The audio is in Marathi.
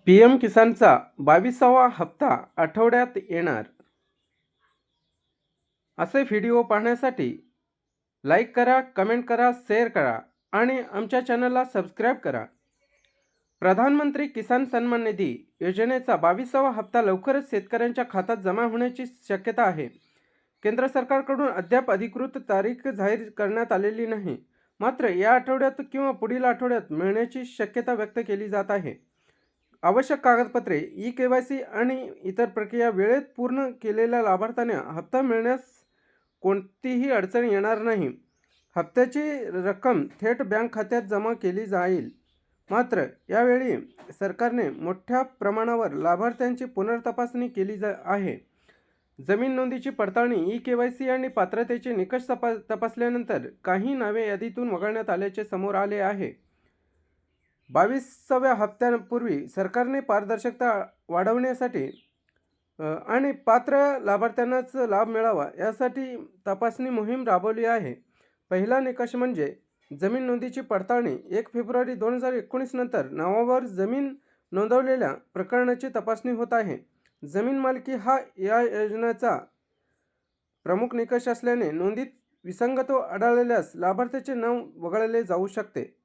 पीएम किसानचा 22वा हप्ता आठवड्यात येणार. असे व्हिडिओ पाहण्यासाठी लाईक करा, कमेंट करा, शेअर करा आणि आमच्या चॅनलला सबस्क्राईब करा. प्रधानमंत्री किसान सन्मान निधी योजनेचा 22वा हप्ता लवकरच शेतकऱ्यांच्या खात्यात जमा होण्याची शक्यता आहे. केंद्र सरकारकडून अद्याप अधिकृत तारीख जाहीर करण्यात आलेली नाही. मात्र या आठवड्यात किंवा पुढील आठवड्यात मिळण्याची शक्यता व्यक्त केली जात आहे. आवश्यक कागदपत्रे, ई-केवायसी आणि इतर प्रक्रिया वेळेत पूर्ण केलेल्या लाभार्थ्यांना हप्ता मिळण्यास कोणतीही अडचण येणार नाही. हप्त्याची रक्कम थेट बँक खात्यात जमा केली जाईल. मात्र यावेळी सरकारने मोठ्या प्रमाणावर लाभार्थ्यांची पुनर्तपासणी केली आहे. जमीन नोंदीची पडताळणी, ई-केवायसी आणि पात्रतेचे निकष तपासल्यानंतर काही नावे यादीतून वगळण्यात आल्याचे समोर आले आहे. 22व्या हप्त्यापूर्वी सरकारने पारदर्शकता वाढवण्यासाठी आणि पात्र लाभार्थ्यांनाच लाभ मिळावा यासाठी तपासणी मोहीम राबवली आहे. पहिला निकष म्हणजे जमीन नोंदीची पडताळणी. 1 फेब्रुवारी 2019 नंतर नावावर जमीन नोंदवलेल्या प्रकरणाची तपासणी होत आहे. जमीन मालकी हा या योजनेचा प्रमुख निकष असल्याने नोंदीत विसंगती आढळल्यास लाभार्थ्याचे नाव वगळले जाऊ शकते.